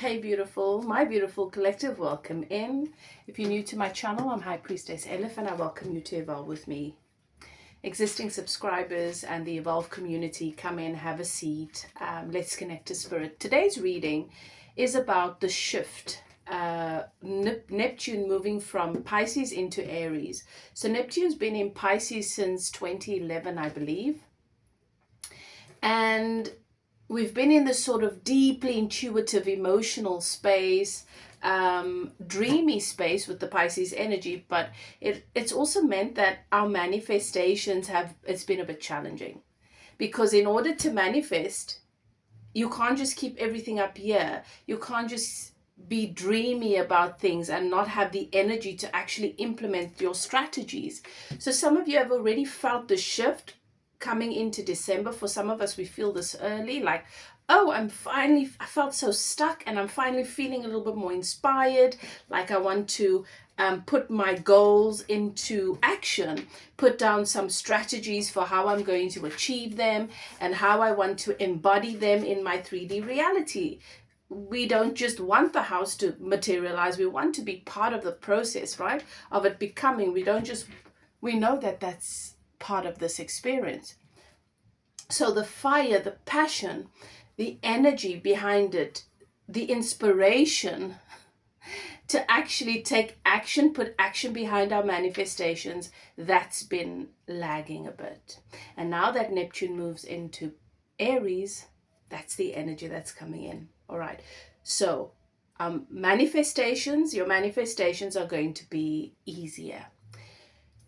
Hey beautiful, my beautiful collective, welcome in. If you're new to my channel, I'm High Priestess Elif and I welcome you to evolve with me. Existing subscribers and the evolve community, come in, have a seat, let's connect to spirit. Today's reading is about the shift, Neptune moving from Pisces into Aries. So Neptune's been in Pisces since 2011, I believe, and we've been in this sort of deeply intuitive, emotional space, dreamy space with the Pisces energy, but it's also meant that our manifestations it's been a bit challenging, because in order to manifest, you can't just keep everything up here. You can't just be dreamy about things and not have the energy to actually implement your strategies. So some of you have already felt the shift coming into December. For some of us, we feel this early, like, oh, I felt so stuck and I'm finally feeling a little bit more inspired, like I want to put my goals into action, put down some strategies for how I'm going to achieve them and how I want to embody them in my 3D reality. We don't just want the house to materialize, we want to be part of the process, right, of it becoming. We know that that's part of this experience. So the fire, the passion, the energy behind it, the inspiration to actually take action, put action behind our manifestations, that's been lagging a bit. And now that Neptune moves into Aries, that's the energy that's coming in. All right. So your manifestations are going to be easier.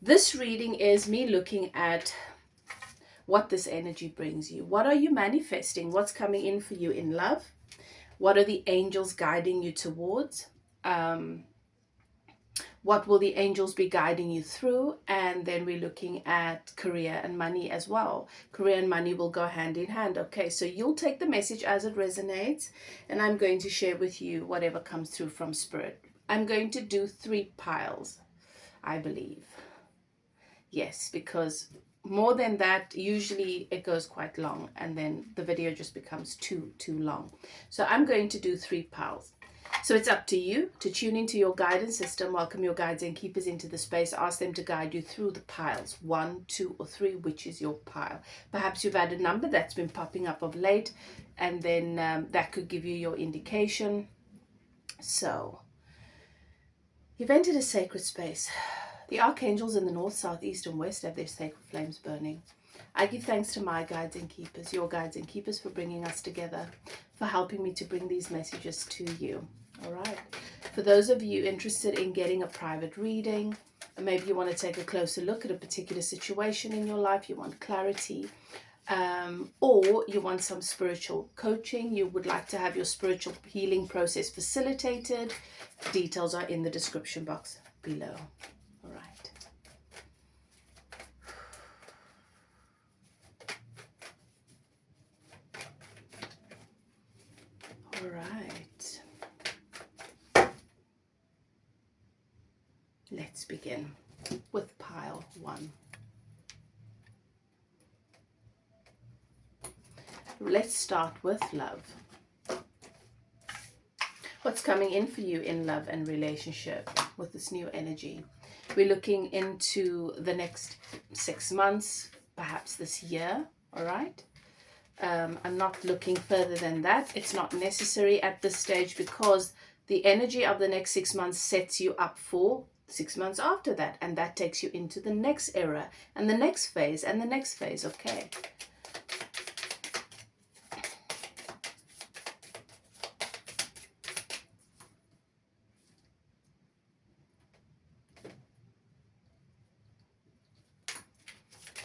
This reading is me looking at what this energy brings you. What are you manifesting? What's coming in for you in love? What are the angels guiding you towards? What will the angels be guiding you through? And then we're looking at career and money as well. Career and money will go hand in hand. Okay, so you'll take the message as it resonates, and I'm going to share with you whatever comes through from spirit. I'm going to do 3 piles, I believe. Yes, because more than that, usually it goes quite long and then the video just becomes too long. So I'm going to do 3 piles. So it's up to you to tune into your guidance system, welcome your guides and keepers into the space, ask them to guide you through the piles, 1, 2, or 3, which is your pile. Perhaps you've had a number that's been popping up of late, and then that could give you your indication. So you've entered a sacred space. The archangels in the north, south, east, and west have their sacred flames burning. I give thanks to my guides and keepers, your guides and keepers, for bringing us together, for helping me to bring these messages to you. All right. For those of you interested in getting a private reading, maybe you want to take a closer look at a particular situation in your life, you want clarity, or you want some spiritual coaching, you would like to have your spiritual healing process facilitated, details are in the description box below. All right. All right. Let's begin with pile 1. Let's start with love. What's coming in for you in love and relationship with this new energy? We're looking into the next 6 months, perhaps this year. All right. I'm not looking further than that. It's not necessary at this stage, because the energy of the next 6 months sets you up for 6 months after that, and that takes you into the next era and the next phase and the next phase. Okay.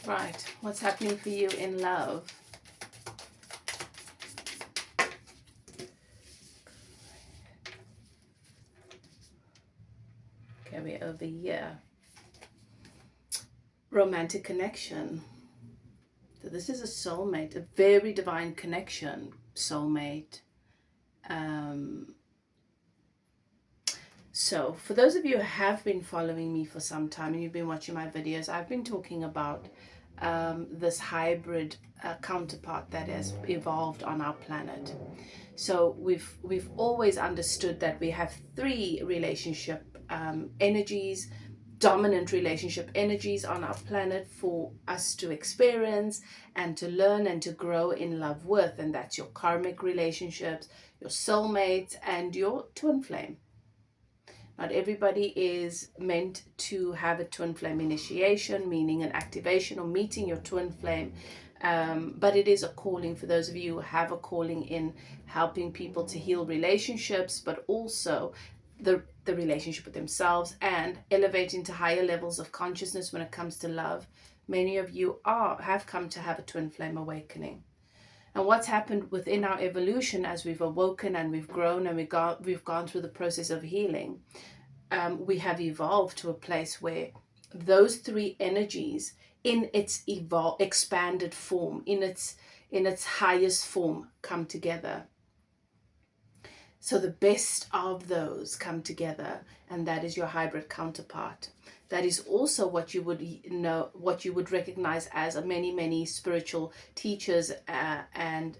Right, what's happening for you in love? Okay, we're over here. Romantic connection. So this is a soulmate, a very divine connection, soulmate. So for those of you who have been following me for some time and you've been watching my videos, I've been talking about this hybrid counterpart that has evolved on our planet. So we've always understood that we have three relationship energies, dominant relationship energies on our planet for us to experience and to learn and to grow in love with, and that's your karmic relationships, your soulmates, and your twin flame. Not everybody is meant to have a twin flame initiation, meaning an activation or meeting your twin flame, but it is a calling for those of you who have a calling in helping people to heal relationships, but also the relationship with themselves and elevate into higher levels of consciousness when it comes to love. Many of you have come to have a twin flame awakening. And what's happened within our evolution as we've awoken and we've grown and we've gone through the process of healing, we have evolved to a place where those three energies in its expanded form, in its highest form, come together. So the best of those come together, and that is your hybrid counterpart. That is also what you would recognize as many spiritual teachers and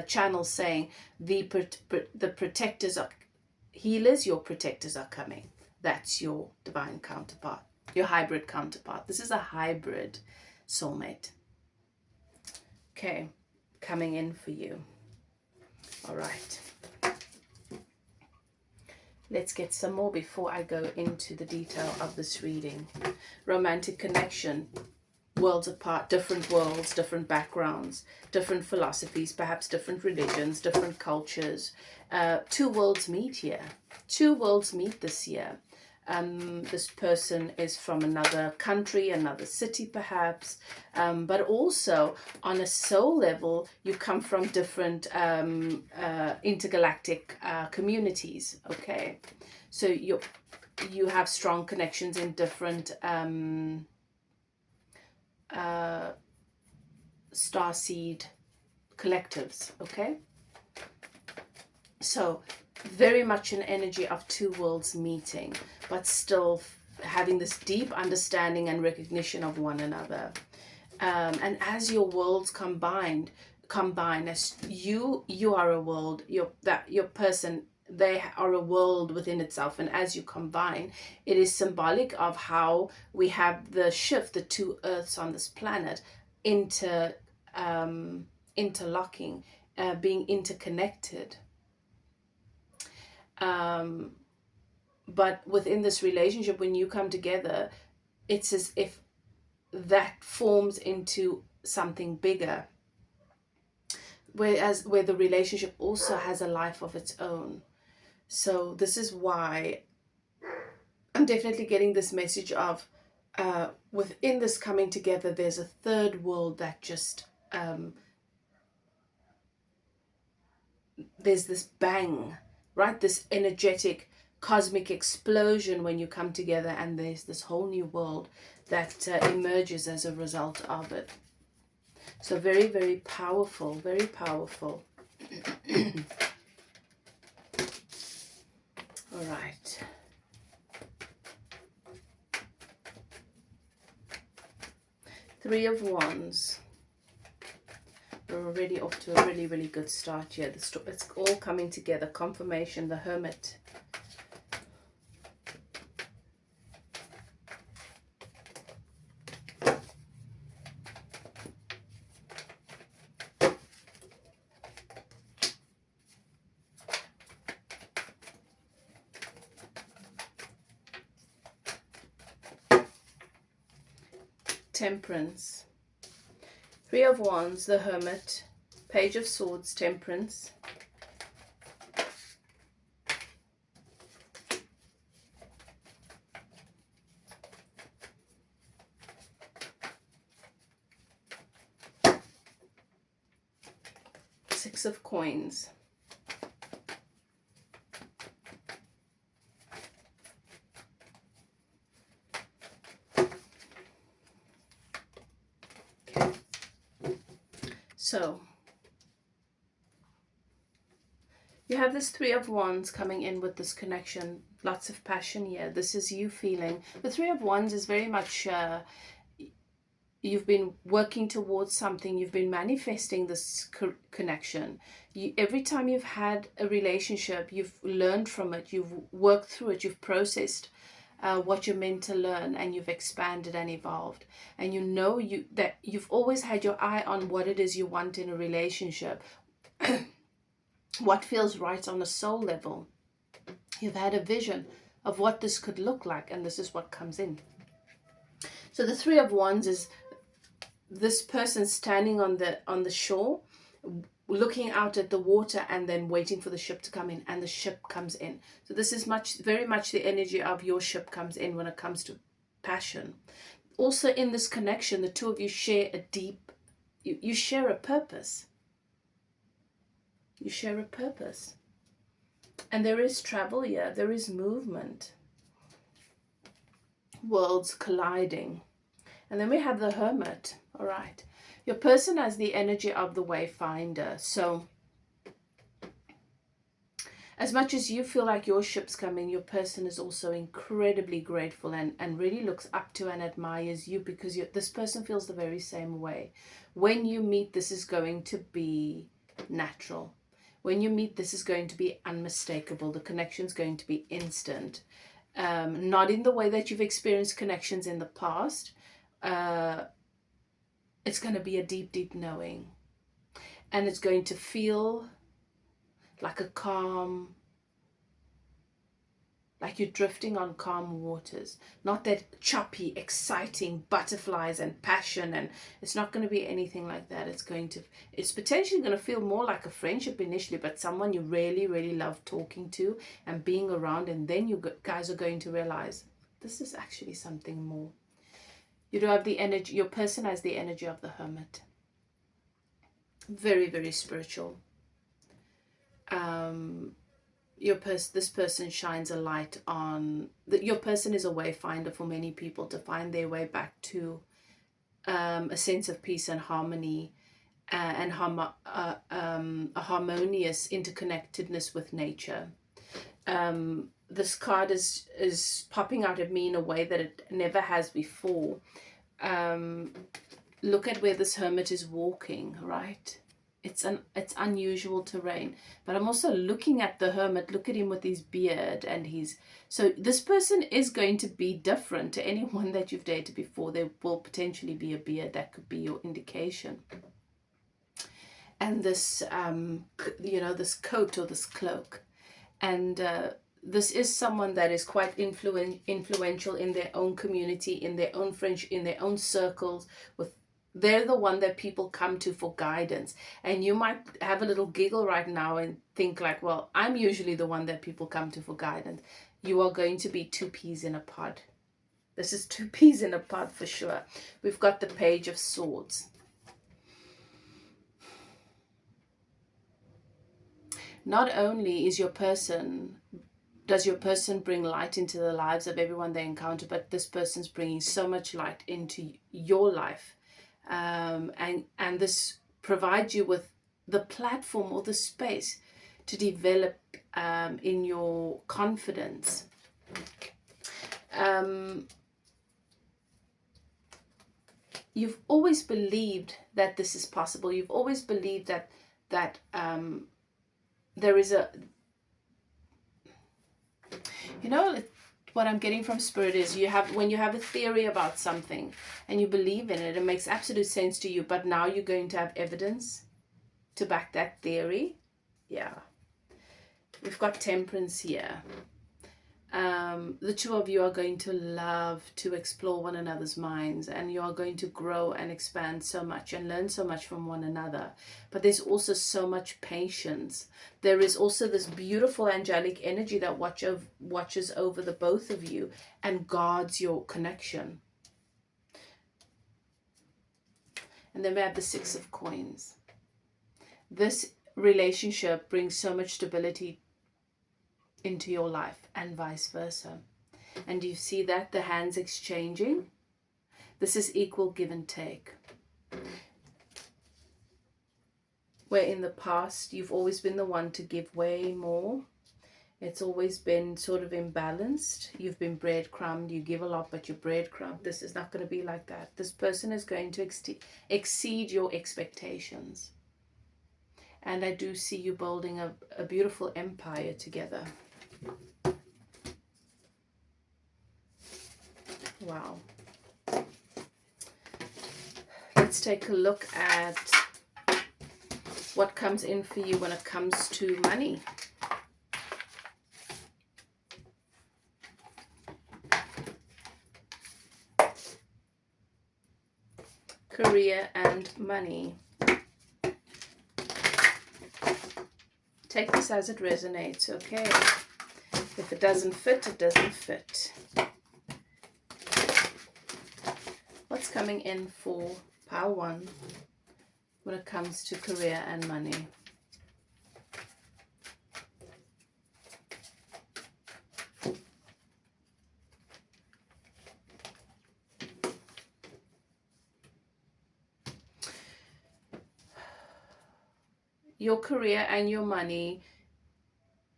channels saying the protectors are healers, your protectors are coming. That's your divine counterpart, your hybrid counterpart. This is a hybrid soulmate. Okay, coming in for you. All right. Let's get some more before I go into the detail of this reading. Romantic connection, worlds apart, different worlds, different backgrounds, different philosophies, perhaps different religions, different cultures. Two worlds meet here. Two worlds meet this year. This person is from another country, another city perhaps, but also on a soul level, you come from different intergalactic communities, okay? So you have strong connections in different starseed collectives, okay? So very much an energy of two worlds meeting, but still having this deep understanding and recognition of one another. And as your worlds combine, as you are a world, your person, they are a world within itself, and as you combine, it is symbolic of how we have the shift, the two earths on this planet, interlocking, being interconnected. But within this relationship, when you come together, it's as if that forms into something bigger, where the relationship also has a life of its own. So this is why I'm definitely getting this message of within this coming together, there's a third world that just there's this bang, right? This energetic cosmic explosion when you come together, and there's this whole new world that emerges as a result of it. So very, very powerful, very powerful. All right. Three of Wands. We're already off to a really, really good start here. It's all coming together. Confirmation, the Hermit. Temperance. Three of Wands, the Hermit, Page of Swords, Temperance. Six of Coins. So you have this Three of Wands coming in with this connection, lots of passion here. This is you feeling. The Three of Wands is very much you've been working towards something, you've been manifesting this connection. Every time you've had a relationship, you've learned from it, you've worked through it, you've processed what you're meant to learn, and you've expanded and evolved. And you know that you've always had your eye on what it is you want in a relationship, what feels right on a soul level. You've had a vision of what this could look like, and this is what comes in. So the Three of Wands is this person standing on the shore, looking out at the water and then waiting for the ship to come in, and the ship comes in. So this is very much the energy of your ship comes in when it comes to passion. Also in this connection, the two of you share a deep, you share a purpose. You share a purpose. And there is travel here, there is movement. Worlds colliding. And then we have the Hermit. All right. Your person has the energy of the Wayfinder. So as much as you feel like your ship's coming, your person is also incredibly grateful and really looks up to and admires you, because this person feels the very same way. When you meet, this is going to be natural. When you meet, this is going to be unmistakable. The connection's going to be instant. Not in the way that you've experienced connections in the past. It's going to be a deep, deep knowing. And it's going to feel like a calm, like you're drifting on calm waters. Not that choppy, exciting butterflies and passion. And it's not going to be anything like that. It's potentially going to feel more like a friendship initially, but someone you really, really love talking to and being around. And then you guys are going to realize this is actually something more. You do have the energy, your person has the energy of the Hermit. Very, very spiritual. This person shines a light on, your person is a wayfinder for many people to find their way back to a sense of peace and harmony, and a harmonious interconnectedness with nature. This card is popping out at me in a way that it never has before. Look at where this Hermit is walking, right? It's unusual terrain. But I'm also looking at the Hermit. Look at him with his beard, and so this person is going to be different to anyone that you've dated before. There will potentially be a beard. That could be your indication. And this, this coat or this cloak. And this is someone that is quite influential in their own community, in their own friendship, in their own circles. They're the one that people come to for guidance. And you might have a little giggle right now and think like, well, I'm usually the one that people come to for guidance. You are going to be two peas in a pod. This is two peas in a pod for sure. We've got the Page of Swords. Not only does your person bring light into the lives of everyone they encounter, but this person's bringing so much light into your life. And this provides you with the platform or the space to develop in your confidence. You've always believed that this is possible. You've always believed that there is what I'm getting from Spirit is when you have a theory about something and you believe in it, it makes absolute sense to you, but now you're going to have evidence to back that theory. Yeah. We've got Temperance here. The two of you are going to love to explore one another's minds, and you are going to grow and expand so much and learn so much from one another. But there's also so much patience. There is also this beautiful angelic energy that watches over the both of you and guards your connection. And then we have the Six of Coins. This relationship brings so much stability into your life and vice versa. And you see that the hands exchanging. This is equal give and take. Where in the past you've always been the one to give way more, It's always been sort of imbalanced. You've been breadcrumbed. You give a lot, but you're breadcrumbed. This is not going to be like that. This person is going to exceed your expectations. And I do see you building a beautiful empire together. Wow. Let's take a look at what comes in for you when it comes to money. Career and money. Take this as it resonates, okay? If it doesn't fit, it doesn't fit. What's coming in for pile 1 when it comes to career and money? Your career and your money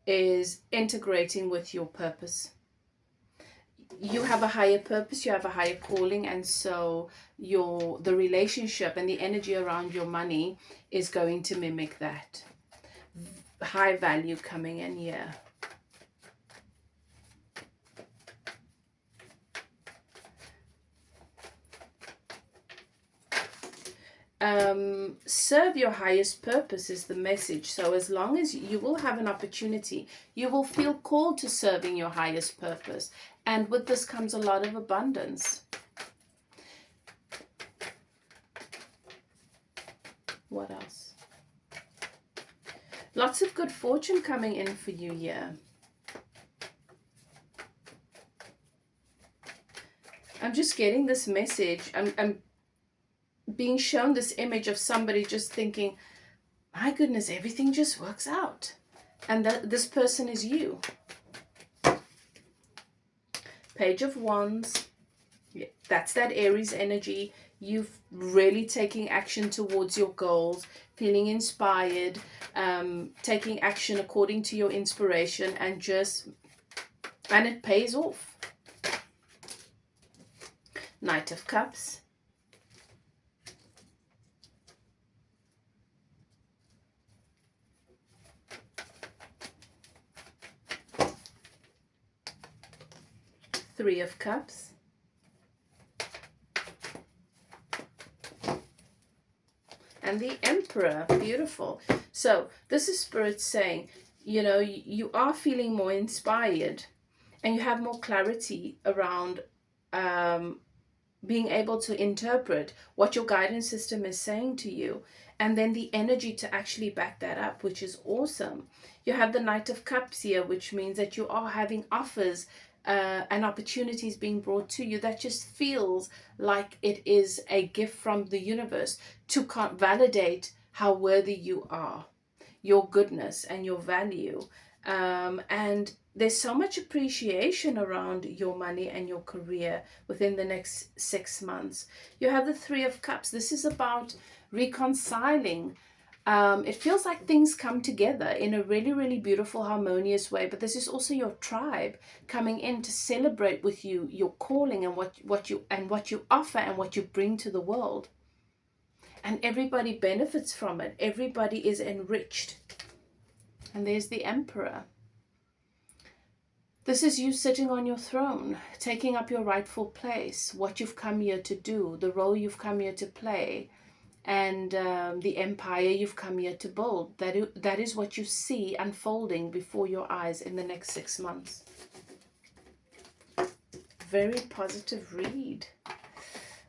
is integrating with your purpose. You have a higher purpose, you have a higher calling, and so the relationship and the energy around your money is going to mimic that. High value coming in here. Serve your highest purpose is the message. So as long as you will have an opportunity, you will feel called to serving your highest purpose. And with this comes a lot of abundance. What else? Lots of good fortune coming in for you here. I'm just getting this message. I'm being shown this image of somebody just thinking, my goodness, everything just works out. And this person is you. Page of Wands. Yeah, that's that Aries energy. You've really taking action towards your goals, feeling inspired, taking action according to your inspiration, and it pays off. Knight of Cups. Three of Cups. And the Emperor. Beautiful. So this is Spirit saying, you know, you are feeling more inspired and you have more clarity around being able to interpret what your guidance system is saying to you, and then the energy to actually back that up, which is awesome. You have the Knight of Cups here, which means that you are having offers and opportunities being brought to you that just feels like it is a gift from the universe to validate how worthy you are, your goodness and your value. And there's so much appreciation around your money and your career within the next 6 months. You have the Three of Cups. This is about reconciling. It feels like things come together in a really, really beautiful, harmonious way. But this is also your tribe coming in to celebrate with you your calling and what you offer and what you bring to the world. And everybody benefits from it. Everybody is enriched. And there's the Emperor. This is you sitting on your throne, taking up your rightful place, what you've come here to do, the role you've come here to play, and the empire you've come here to build. That is what you see unfolding before your eyes in the next 6 months. Very positive read.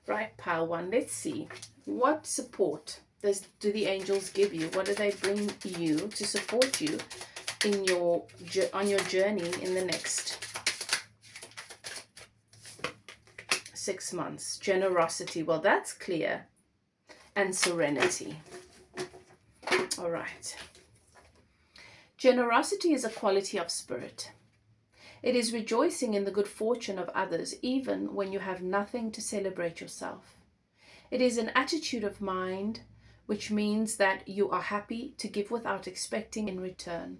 Right, pile 1, let's see. What support do the angels give you? What do they bring you to support you on your journey in the next 6 months? Generosity, well, that's clear. And serenity. All right. Generosity is a quality of spirit. It is rejoicing in the good fortune of others, even when you have nothing to celebrate yourself. It is an attitude of mind, which means that you are happy to give without expecting in return.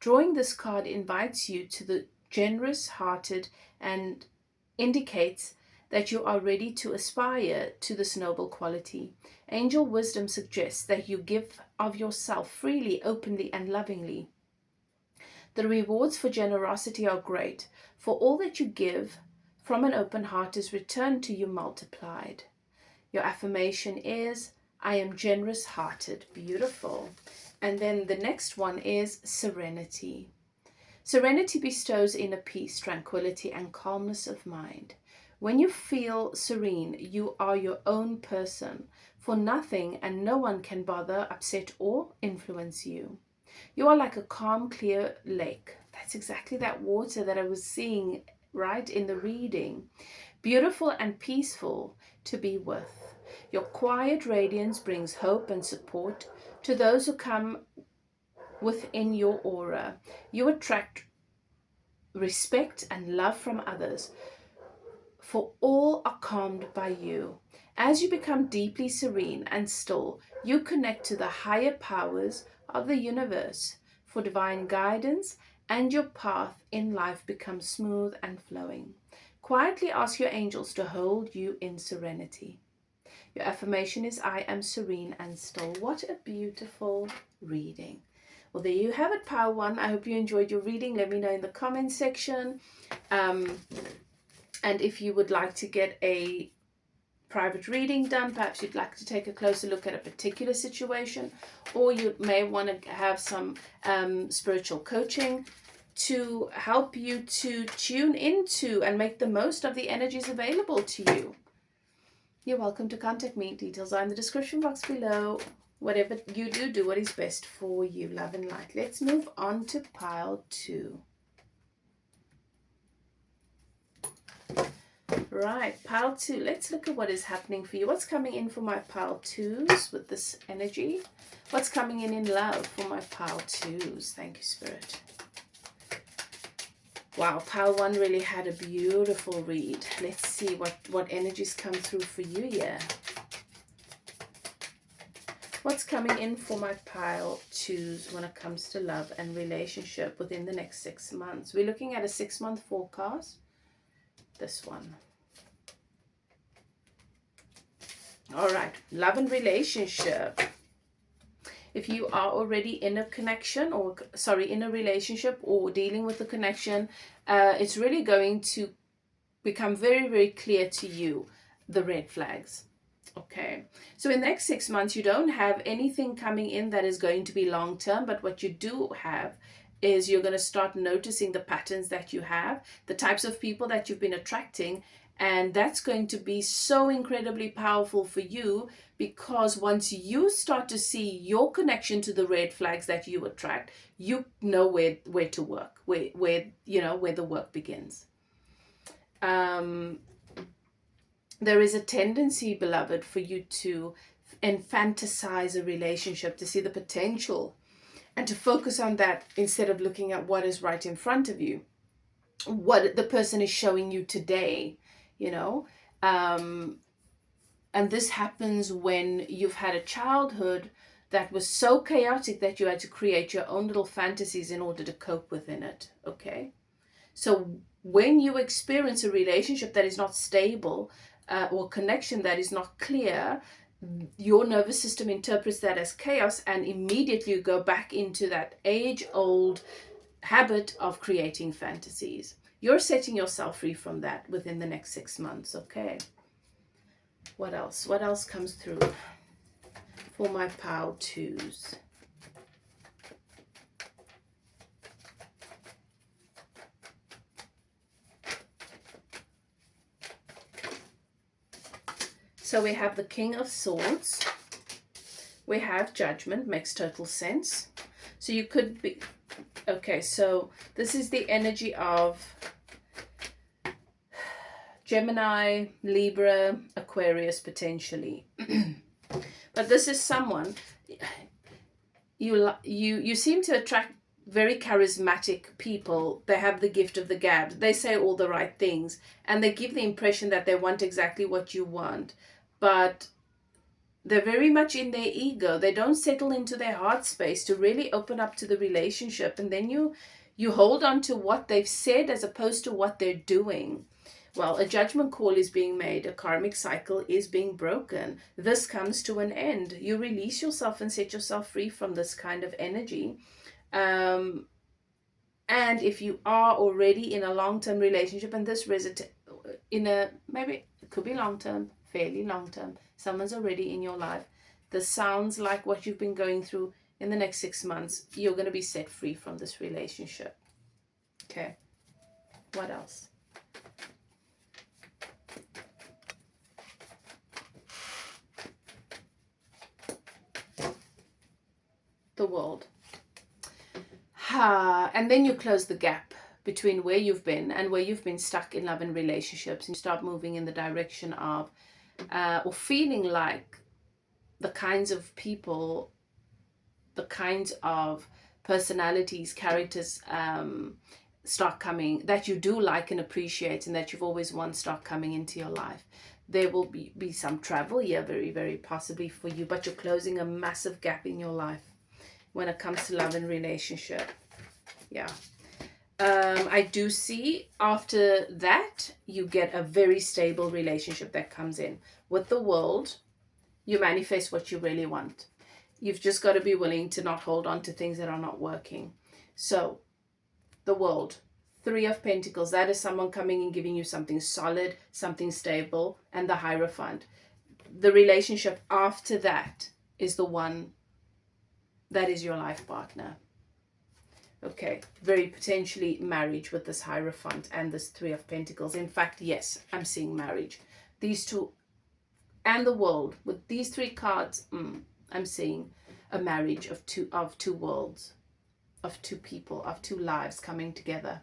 Drawing this card invites you to the generous-hearted and indicates that you are ready to aspire to this noble quality. Angel wisdom suggests that you give of yourself freely, openly, and lovingly. The rewards for generosity are great, for all that you give from an open heart is returned to you multiplied. Your affirmation is, I am generous-hearted. Beautiful. And then the next one is serenity. Serenity bestows inner peace, tranquility, and calmness of mind. When you feel serene, you are your own person, for nothing and no one can bother, upset, or influence you. You are like a calm, clear lake. That's exactly that water that I was seeing right in the reading. Beautiful and peaceful to be with. Your quiet radiance brings hope and support to those who come within your aura. You attract respect and love from others, for all are calmed by you. As you become deeply serene and still, you connect to the higher powers of the universe for divine guidance, and your path in life becomes smooth and flowing. Quietly ask your angels to hold you in serenity. Your affirmation is, I am serene and still. What a beautiful reading. Well, there you have it, Pile 1. I hope you enjoyed your reading. Let me know in the comment section. And if you would like to get a private reading done, perhaps you'd like to take a closer look at a particular situation, or you may want to have some spiritual coaching to help you to tune into and make the most of the energies available to you. You're welcome to contact me. Details are in the description box below. Whatever you do, do what is best for you. Love and light. Let's move on to pile 2. Right, pile 2. Let's look at what is happening for you. What's coming in for my pile 2s with this energy? What's coming in love for my pile 2s? Thank you, Spirit. Wow, pile 1 really had a beautiful read. Let's see what energies come through for you here. What's coming in for my pile 2s when it comes to love and relationship within the next 6 months? We're looking at a 6-month forecast. This one. All right, love and relationship. If you are already in a connection, or in a relationship or dealing with a connection, it's really going to become very, very clear to you the red flags. Okay, so in the next 6 months, you don't have anything coming in that is going to be long term, but what you do have is you're going to start noticing the patterns that you have, the types of people that you've been attracting, and that's going to be so incredibly powerful for you, because once you start to see your connection to the red flags that you attract, you know where to work, where the work begins. There is a tendency, beloved, for you to fantasize a relationship, to see the potential and to focus on that instead of looking at what is right in front of you, what the person is showing you today, and this happens when you've had a childhood that was so chaotic that you had to create your own little fantasies in order to cope within it. Okay, so when you experience a relationship that is not stable, or connection that is not clear, your nervous system interprets that as chaos, and immediately you go back into that age-old habit of creating fantasies. You're setting yourself free from that within the next 6 months. Okay, what else? What else comes through for my pile 2s? So we have the King of Swords. We have Judgment, makes total sense. So you could be, okay, so this is the energy of Gemini, Libra, Aquarius potentially. But this is someone, you seem to attract very charismatic people. They have the gift of the gab. They say all the right things, and they give the impression that they want exactly what you want. But they're very much in their ego. They don't settle into their heart space to really open up to the relationship. And then you hold on to what they've said as opposed to what they're doing. Well, a judgment call is being made. A karmic cycle is being broken. This comes to an end. You release yourself and set yourself free from this kind of energy. And if you are already in a long-term relationship, and this maybe it could be long-term, fairly long-term, someone's already in your life, this sounds like what you've been going through. In the next 6 months, you're going to be set free from this relationship. Okay, what else? The world. And then you close the gap between where you've been and where you've been stuck in love and relationships, and you start moving in the direction of or feeling like the kinds of people, the kinds of personalities, characters start coming that you do like and appreciate and that you've always wanted start coming into your life. There will be some travel, very, very possibly for you, but you're closing a massive gap in your life when it comes to love and relationship. Yeah. I do see after that you get a very stable relationship that comes in. With the world, you manifest what you really want. You've just got to be willing to not hold on to things that are not working. So, the world, 3 of Pentacles, that is someone coming and giving you something solid, something stable, and the Hierophant. The relationship after that is the one that is your life partner. Okay, very potentially marriage with this Hierophant and this 3 of Pentacles. In fact, yes, I'm seeing marriage. These two and the world, with these 3 cards, I'm seeing a marriage of two worlds, of 2 people, of 2 lives coming together.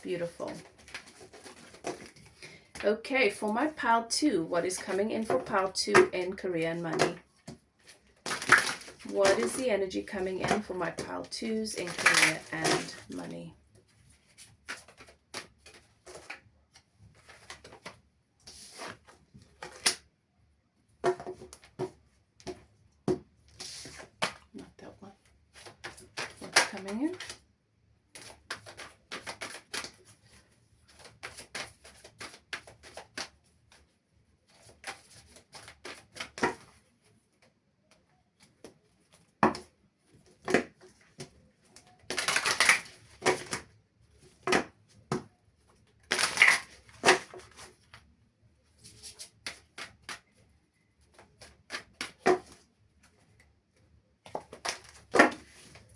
Beautiful. Okay, for my pile 2, what is coming in for pile 2 in career and money? What is the energy coming in for my pile 2s in career and money? Not that one. What's coming in?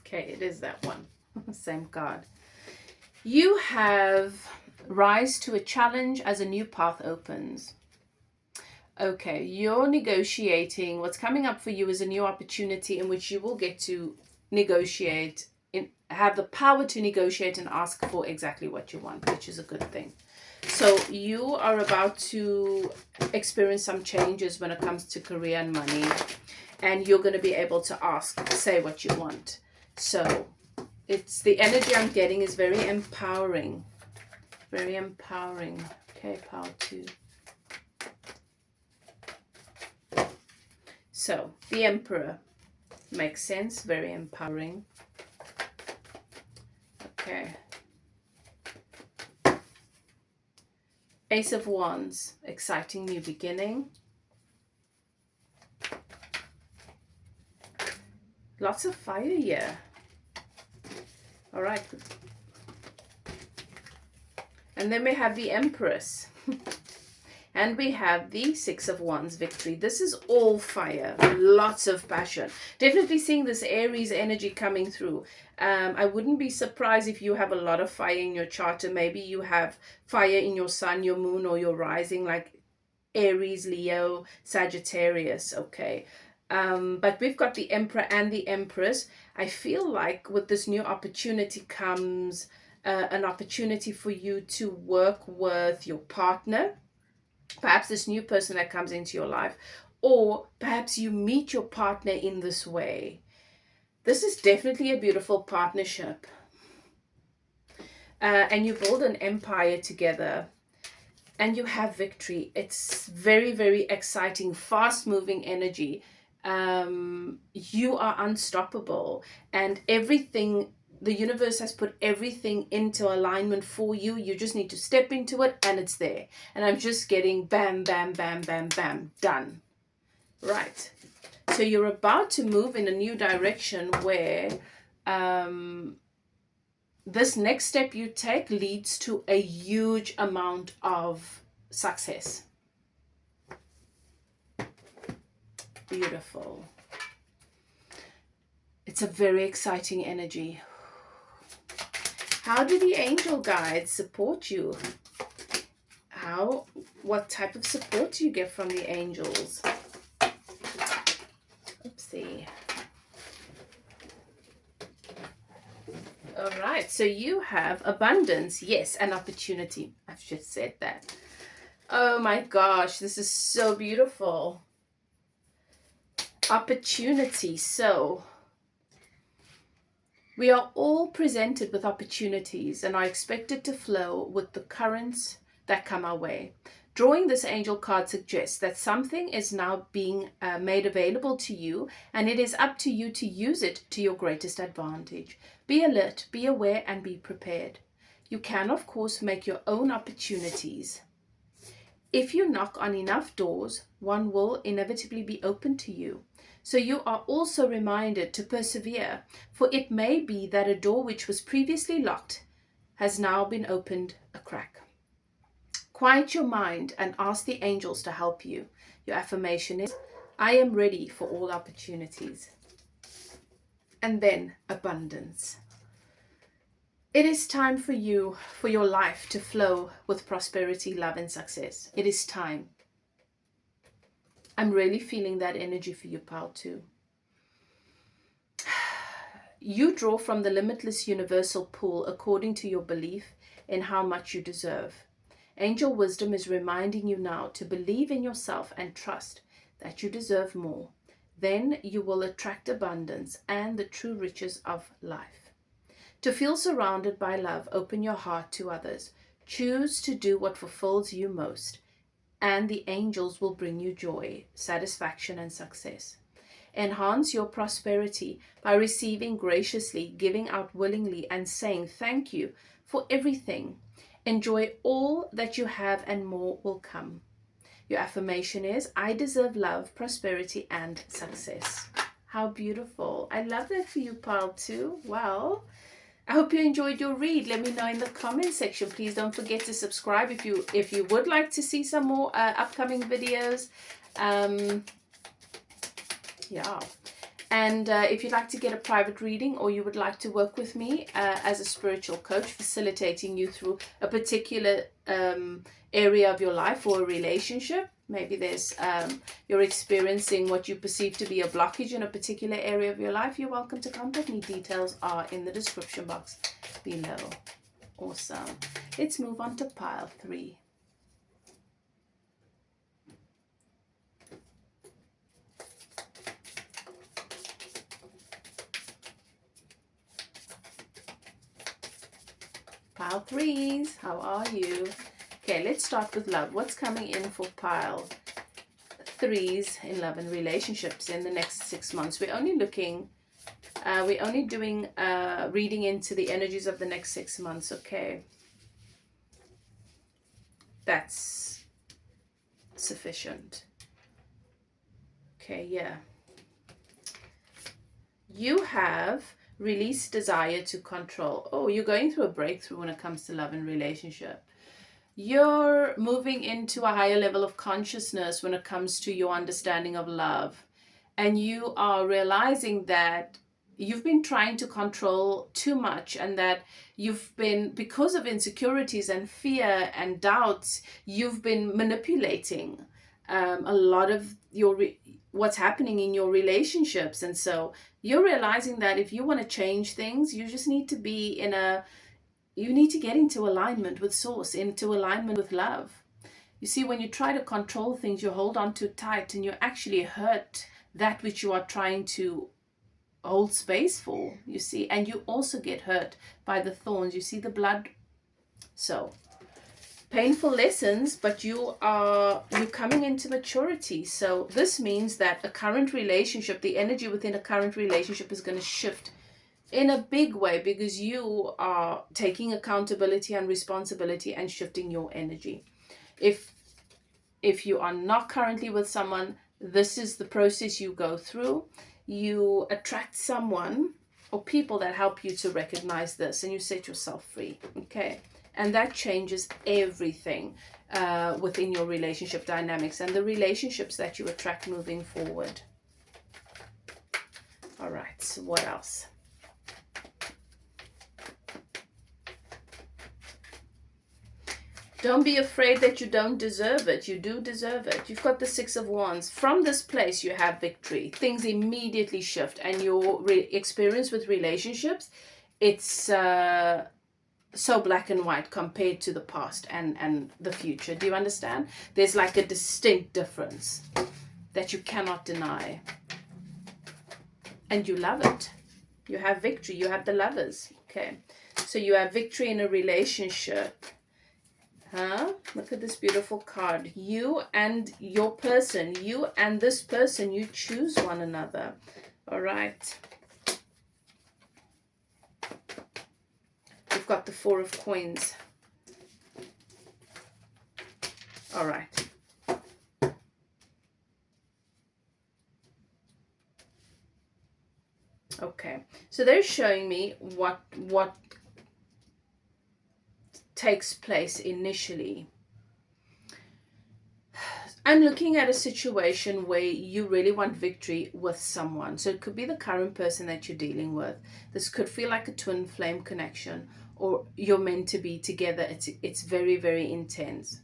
Okay, it is that one. Same card. You have rise to a challenge as a new path opens. Okay, you're negotiating. What's coming up for you is a new opportunity in which you will get to negotiate, have the power to negotiate and ask for exactly what you want, which is a good thing. So you are about to experience some changes when it comes to career and money, and you're going to be able to say what you want. So it's the energy I'm getting is very empowering. Very empowering. Okay, pile 2. So the Emperor makes sense. Very empowering. Okay. Ace of Wands. Exciting new beginning. Lots of fire here. All right. And then we have the Empress. And we have the 6 of Wands, victory. This is all fire. Lots of passion. Definitely seeing this Aries energy coming through. I wouldn't be surprised if you have a lot of fire in your chart. Or maybe you have fire in your sun, your moon, or your rising, like Aries, Leo, Sagittarius. Okay. But we've got the Emperor and the Empress. I feel like with this new opportunity comes an opportunity for you to work with your partner, perhaps this new person that comes into your life, or perhaps you meet your partner in this way. This is definitely a beautiful partnership. And you build an empire together. and you have victory. It's very, very exciting, fast moving energy. You are unstoppable, and everything, the universe has put everything into alignment for you. You just need to step into it and it's there. And I'm just getting bam, bam, bam, bam, bam, done. Right. So you're about to move in a new direction where this next step you take leads to a huge amount of success. Beautiful. It's a very exciting energy. How do the angel guides support you? What type of support do you get from the angels? Oopsie. All right, so you have abundance, yes, and opportunity. I've just said that. Oh my gosh, this is so beautiful. Opportunity. So we are all presented with opportunities and are expected to flow with the currents that come our way. Drawing this angel card suggests that something is now being made available to you, and it is up to you to use it to your greatest advantage. Be alert, be aware, and be prepared. You can, of course, make your own opportunities. If you knock on enough doors, one will inevitably be open to you. So you are also reminded to persevere, for it may be that a door which was previously locked has now been opened a crack. Quiet your mind and ask the angels to help you. Your affirmation is, I am ready for all opportunities. And then abundance. It is time for you, for your life to flow with prosperity, love, and success. It is time. I'm really feeling that energy for you, pal, too. You draw from the limitless universal pool according to your belief in how much you deserve. Angel wisdom is reminding you now to believe in yourself and trust that you deserve more. Then you will attract abundance and the true riches of life. To feel surrounded by love, open your heart to others. Choose to do what fulfills you most, and the angels will bring you joy, satisfaction, and success. Enhance your prosperity by receiving graciously, giving out willingly, and saying thank you for everything. Enjoy all that you have and more will come. Your affirmation is, I deserve love, prosperity, and success. How beautiful. I love that for you, pal, too. Well, I hope you enjoyed your read. Let me know in the comment section. Please don't forget to subscribe if you would like to see some more upcoming videos. Yeah. And if you'd like to get a private reading, or you would like to work with me as a spiritual coach, facilitating you through a particular area of your life or a relationship, maybe there's you're experiencing what you perceive to be a blockage in a particular area of your life, you're welcome to contact me. Details are in the description box below. Awesome. Let's move on to pile 3. Pile 3s, how are you? Okay, let's start with love. What's coming in for pile 3s in love and relationships in the next 6 months? We're only doing reading into the energies of the next 6 months, okay? That's sufficient. Okay, yeah. You have release desire to control. Oh, you're going through a breakthrough when it comes to love and relationship. You're moving into a higher level of consciousness when it comes to your understanding of love. And you are realizing that you've been trying to control too much, and that you've been, because of insecurities and fear and doubts, you've been manipulating a lot of what's happening in your relationships. And so you're realizing that if you want to change things, you just need to be you need to get into alignment with source, into alignment with love. You see, when you try to control things, you hold on too tight and you actually hurt that which you are trying to hold space for, you see, and you also get hurt by the thorns. You see the blood. So painful lessons, but you're coming into maturity. So this means that a current relationship, the energy within a current relationship is going to shift in a big way, because you are taking accountability and responsibility and shifting your energy. If you are not currently with someone, this is the process you go through. You attract someone or people that help you to recognize this, and you set yourself free. Okay, and that changes everything within your relationship dynamics and the relationships that you attract moving forward. All right, so what else? Don't be afraid that you don't deserve it. You do deserve it. You've got the Six of Wands. From this place, you have victory. Things immediately shift. And your experience with relationships, it's so black and white compared to the past and the future. Do you understand? There's like a distinct difference that you cannot deny. And you love it. You have victory. You have the Lovers. Okay. So you have victory in a relationship. Look at this beautiful card. You and your person, you and this person, you choose one another. All right. We've got the Four of Coins. All right. Okay. So they're showing me what takes place initially. I'm looking at a situation where you really want victory with someone. So it could be the current person that you're dealing with. This could feel like a twin flame connection, or you're meant to be together. It's very, very intense.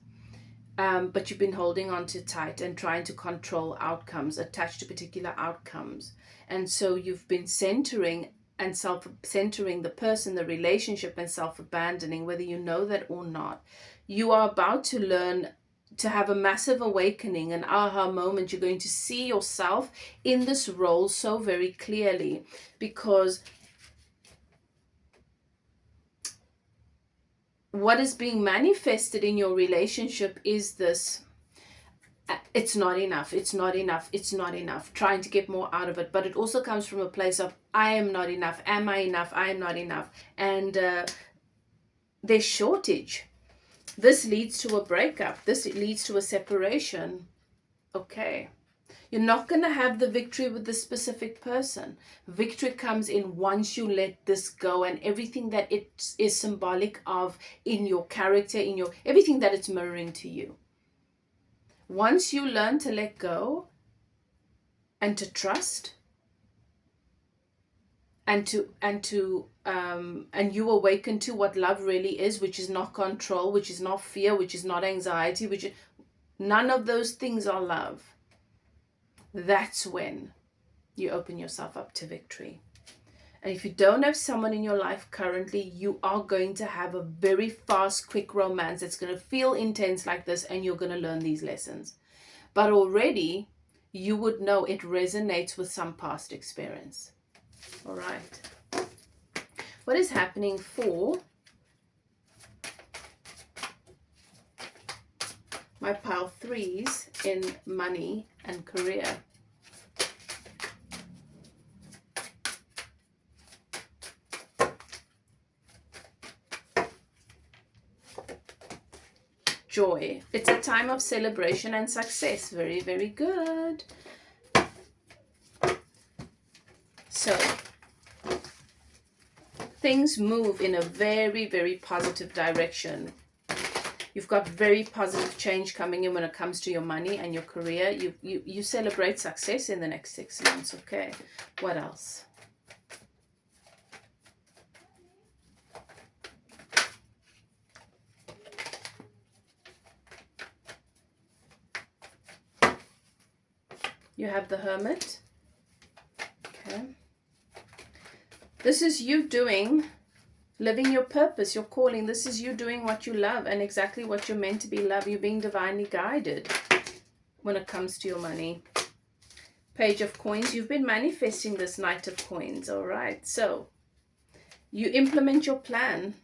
But you've been holding on too tight and trying to control outcomes, attached to particular outcomes. And so you've been centering and self-centering the person, the relationship, and self-abandoning, whether you know that or not. You are about to learn to have a massive awakening, an aha moment. You're going to see yourself in this role so very clearly, because what is being manifested in your relationship is this: it's not enough, it's not enough, it's not enough, trying to get more out of it. But it also comes from a place of, I am not enough, am I enough, I am not enough. And there's shortage. This leads to a breakup. This leads to a separation. Okay. You're not going to have the victory with the specific person. Victory comes in once you let this go, and everything that it is symbolic of in your character, in your everything that it's mirroring to you. Once you learn to let go and to trust and you awaken to what love really is, which is not control, which is not fear, which is not anxiety, none of those things are love. That's when you open yourself up to victory. And if you don't have someone in your life currently, you are going to have a very fast, quick romance that's going to feel intense like this, and you're going to learn these lessons. But already, you would know it resonates with some past experience. All right. What is happening for my pile threes in money and career? Joy. It's a time of celebration and success. Very, very good. So, things move in a very, very positive direction. You've got very positive change coming in when it comes to your money and your career. You celebrate success in the next 6 months. Okay. What else? You have the Hermit. Okay. This is you living your purpose, your calling. This is you doing what you love and exactly what you're meant to be loved. You're being divinely guided when it comes to your money. Page of Coins. You've been manifesting this Knight of Coins. All right. So you implement your plan.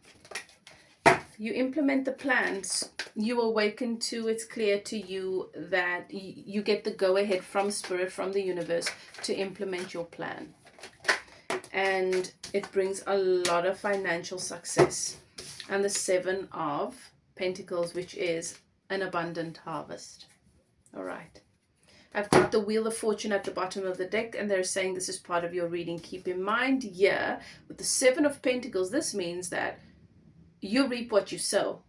you implement the plans, you awaken to, it's clear to you that you get the go-ahead from Spirit, from the universe, to implement your plan. And it brings a lot of financial success. And the 7 of Pentacles, which is an abundant harvest. All right. I've got the Wheel of Fortune at the bottom of the deck, and they're saying this is part of your reading. Keep in mind, yeah, with the 7 of Pentacles, this means that you reap what you sow.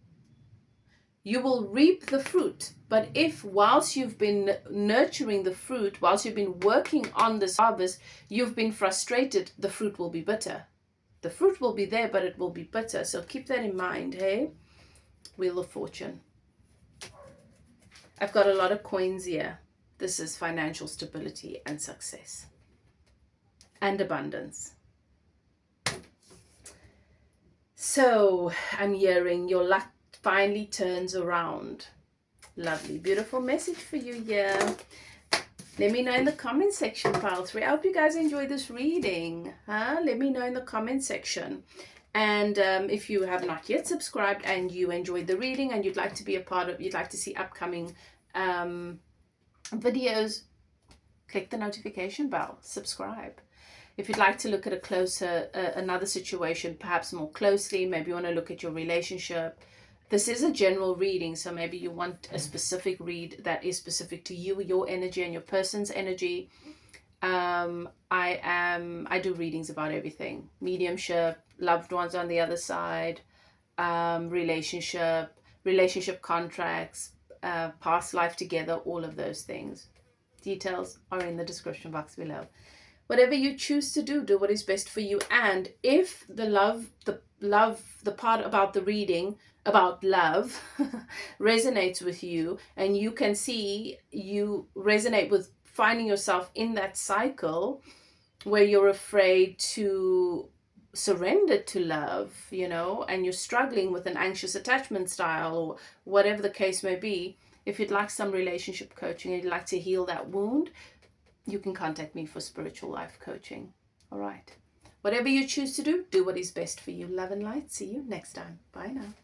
You will reap the fruit. But if whilst you've been nurturing the fruit, whilst you've been working on this harvest, you've been frustrated, the fruit will be bitter. The fruit will be there, but it will be bitter. So keep that in mind, hey? Wheel of Fortune. I've got a lot of coins here. This is financial stability and success. And abundance. So I'm hearing your luck finally turns around. Lovely, beautiful message for you here. Let me know in the comment section, pile 3. I hope you guys enjoy this reading. Let me know in the comment section. And if you have not yet subscribed and you enjoyed the reading and you'd like to be a part of, you'd like to see upcoming videos, click the notification bell, subscribe. If you'd like to look at a closer, another situation, perhaps more closely, maybe you want to look at your relationship. This is a general reading, so maybe you want a specific read that is specific to you, your energy and your person's energy. I do readings about everything. Mediumship, loved ones on the other side, relationship contracts, past life together, all of those things. Details are in the description box below. Whatever you choose to do, do what is best for you. And if the part about the reading about love resonates with you, and you can see you resonate with finding yourself in that cycle where you're afraid to surrender to love, you know, and you're struggling with an anxious attachment style or whatever the case may be, if you'd like some relationship coaching and you'd like to heal that wound, you can contact me for spiritual life coaching. All right. Whatever you choose to do, do what is best for you. Love and light. See you next time. Bye now.